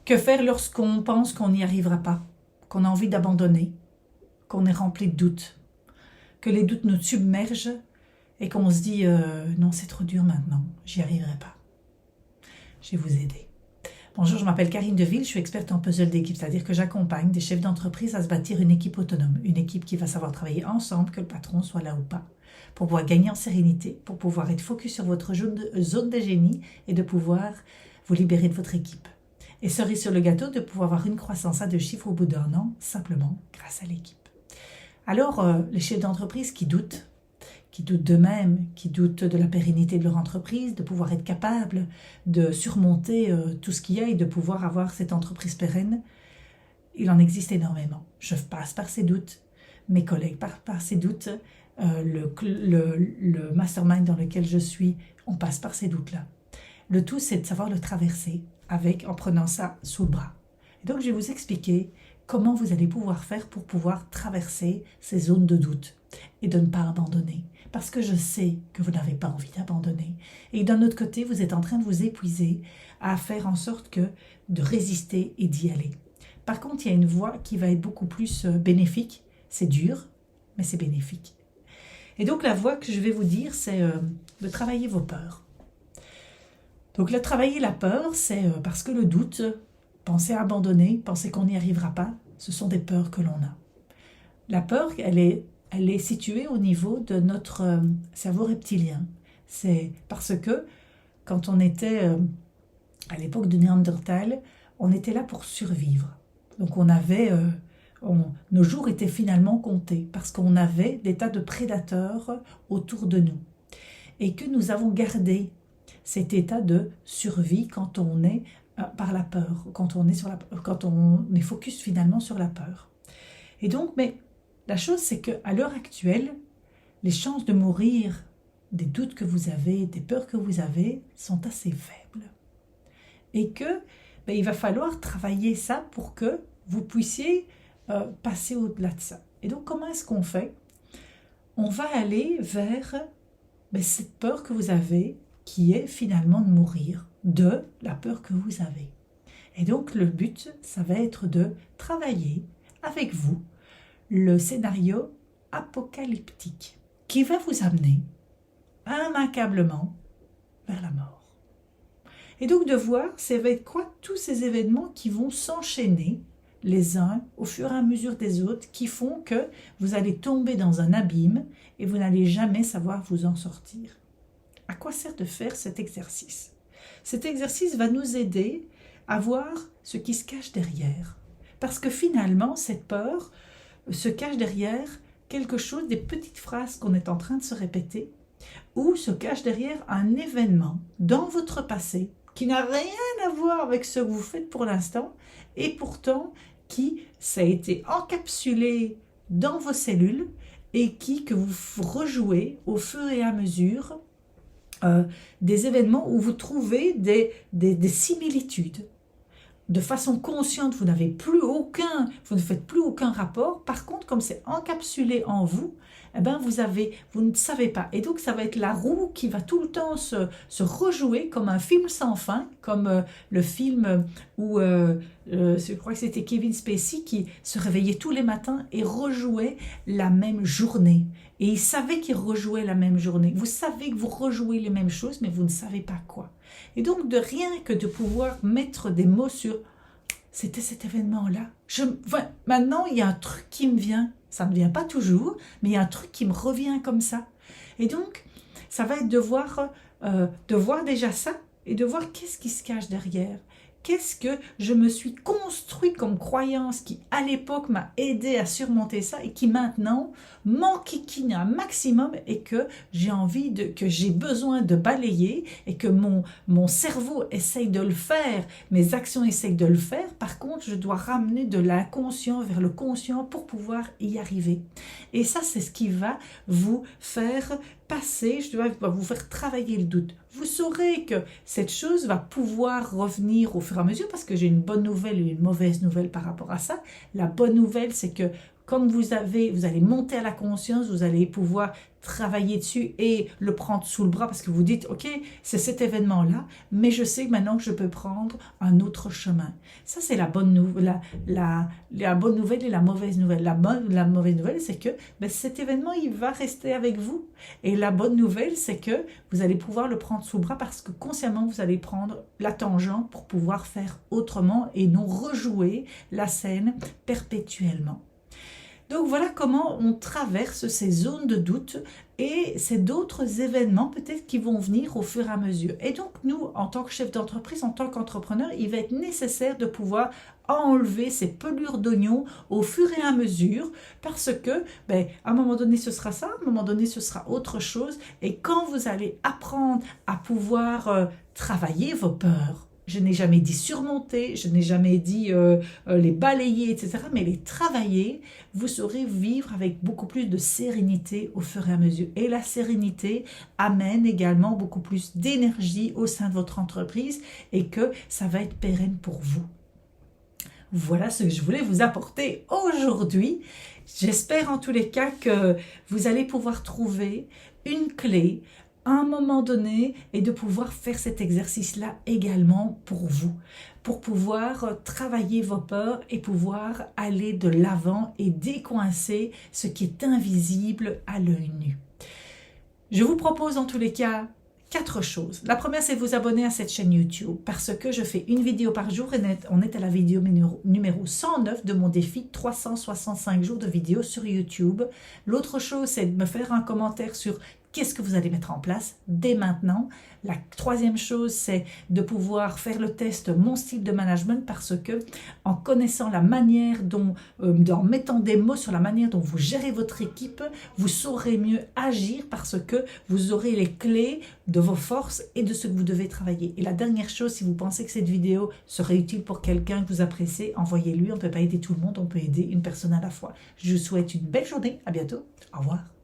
Que faire lorsqu'on pense qu'on n'y arrivera pas, qu'on a envie d'abandonner, qu'on est rempli de doutes, que les doutes nous submergent et qu'on se dit non, c'est trop dur maintenant, j'y arriverai pas. Je vais vous aider. Bonjour, je m'appelle Karine Deville, je suis experte en puzzle d'équipe, c'est-à-dire que j'accompagne des chefs d'entreprise à se bâtir une équipe autonome, une équipe qui va savoir travailler ensemble, que le patron soit là ou pas, pour pouvoir gagner en sérénité, pour pouvoir être focus sur votre zone de génie et de pouvoir vous libérer de votre équipe. Et cerise sur le gâteau, de pouvoir avoir une croissance à 2 chiffres au bout d'1 an, simplement grâce à l'équipe. Alors, les chefs d'entreprise qui doutent d'eux-mêmes, qui doutent de la pérennité de leur entreprise, de pouvoir être capable de surmonter tout ce qu'il y a et de pouvoir avoir cette entreprise pérenne, il en existe énormément. Je passe par ces doutes, mes collègues passent par ces doutes, le mastermind dans lequel je suis, on passe par ces doutes-là. Le tout, c'est de savoir le traverser en prenant ça sous le bras. Et donc, je vais vous expliquer comment vous allez pouvoir faire pour pouvoir traverser ces zones de doute et de ne pas abandonner. Parce que je sais que vous n'avez pas envie d'abandonner. Et d'un autre côté, vous êtes en train de vous épuiser à faire en sorte de résister et d'y aller. Par contre, il y a une voie qui va être beaucoup plus bénéfique. C'est dur, mais c'est bénéfique. Et donc, la voie que je vais vous dire, c'est de travailler vos peurs. Donc, travailler la peur, c'est parce que le doute, penser à abandonner, penser qu'on n'y arrivera pas, ce sont des peurs que l'on a. La peur, elle est située au niveau de notre cerveau reptilien. C'est parce que quand on était à l'époque de Néandertal, on était là pour survivre. Donc nos jours étaient finalement comptés parce qu'on avait des tas de prédateurs autour de nous. Et que nous avons gardé cet état de survie quand on est par la peur, quand on est focus finalement sur la peur. Et donc, mais la chose, c'est qu'à l'heure actuelle, les chances de mourir des doutes que vous avez, des peurs que vous avez, sont assez faibles. Et que il va falloir travailler ça pour que vous puissiez passer au-delà de ça. Et donc, comment est-ce qu'on fait? On va aller vers cette peur que vous avez, qui est finalement de mourir, de la peur que vous avez. Et donc, le but, ça va être de travailler avec vous le scénario apocalyptique qui va vous amener immanquablement vers la mort. Et donc de voir, ça va être quoi tous ces événements qui vont s'enchaîner les uns au fur et à mesure des autres, qui font que vous allez tomber dans un abîme et vous n'allez jamais savoir vous en sortir. À quoi sert de faire cet exercice? Cet exercice va nous aider à voir ce qui se cache derrière. Parce que finalement, cette peur se cache derrière quelque chose, des petites phrases qu'on est en train de se répéter, ou se cache derrière un événement dans votre passé qui n'a rien à voir avec ce que vous faites pour l'instant, et pourtant ça a été encapsulé dans vos cellules et que vous rejouez au fur et à mesure des événements où vous trouvez des similitudes. De façon consciente, vous ne faites plus aucun rapport. Par contre, comme c'est encapsulé en vous, vous ne savez pas. Et donc, ça va être la roue qui va tout le temps se rejouer comme un film sans fin, comme le film où, je crois que c'était Kevin Spacey qui se réveillait tous les matins et rejouait la même journée. Et il savait qu'il rejouait la même journée. Vous savez que vous rejouez les mêmes choses, mais vous ne savez pas quoi. Et donc, de rien que de pouvoir mettre des mots sur « c'était cet événement-là ». Maintenant, il y a un truc qui me vient. Ça ne me vient pas toujours, mais il y a un truc qui me revient comme ça. Et donc, ça va être de voir déjà ça et de voir qu'est-ce qui se cache derrière. Qu'est-ce que je me suis construit comme croyance qui, à l'époque, m'a aidé à surmonter ça et qui, maintenant, m'enquiquine un maximum et que j'ai besoin de balayer et que mon cerveau essaye de le faire, mes actions essayent de le faire. Par contre, je dois ramener de l'inconscient vers le conscient pour pouvoir y arriver. Et ça, c'est ce qui va vous faire passer, je dois vous faire travailler le doute. Vous saurez que cette chose va pouvoir revenir au fur et à mesure parce que j'ai une bonne nouvelle et une mauvaise nouvelle par rapport à ça. La bonne nouvelle, c'est que comme vous allez monter à la conscience, vous allez pouvoir travailler dessus et le prendre sous le bras parce que vous dites, ok, c'est cet événement-là, mais je sais maintenant que je peux prendre un autre chemin. Ça, c'est la bonne nouvelle, la bonne nouvelle et la mauvaise nouvelle. La mauvaise nouvelle, c'est que cet événement, il va rester avec vous. Et la bonne nouvelle, c'est que vous allez pouvoir le prendre sous le bras parce que consciemment, vous allez prendre la tangente pour pouvoir faire autrement et non rejouer la scène perpétuellement. Donc voilà comment on traverse ces zones de doute et c'est d'autres événements peut-être qui vont venir au fur et à mesure. Et donc nous, en tant que chef d'entreprise, en tant qu'entrepreneur, il va être nécessaire de pouvoir enlever ces pelures d'oignon au fur et à mesure parce que à un moment donné ce sera ça, à un moment donné ce sera autre chose et quand vous allez apprendre à pouvoir travailler vos peurs, je n'ai jamais dit surmonter, je n'ai jamais dit les balayer, etc. Mais les travailler, vous saurez vivre avec beaucoup plus de sérénité au fur et à mesure. Et la sérénité amène également beaucoup plus d'énergie au sein de votre entreprise et que ça va être pérenne pour vous. Voilà ce que je voulais vous apporter aujourd'hui. J'espère en tous les cas que vous allez pouvoir trouver une clé à un moment donné et de pouvoir faire cet exercice-là également pour vous, pour pouvoir travailler vos peurs et pouvoir aller de l'avant et décoincer ce qui est invisible à l'œil nu. Je vous propose en tous les cas 4 choses. La première, c'est de vous abonner à cette chaîne YouTube parce que je fais une vidéo par jour et on est à la vidéo numéro 109 de mon défi 365 jours de vidéos sur YouTube. L'autre chose, c'est de me faire un commentaire sur qu'est-ce que vous allez mettre en place dès maintenant. La troisième chose, c'est de pouvoir faire le test Mon style de management parce que en connaissant la manière dont, en mettant des mots sur la manière dont vous gérez votre équipe, vous saurez mieux agir parce que vous aurez les clés de vos forces et de ce que vous devez travailler. Et la dernière chose, si vous pensez que cette vidéo serait utile pour quelqu'un que vous appréciez, envoyez-lui. On ne peut pas aider tout le monde, on peut aider une personne à la fois. Je vous souhaite une belle journée. À bientôt. Au revoir.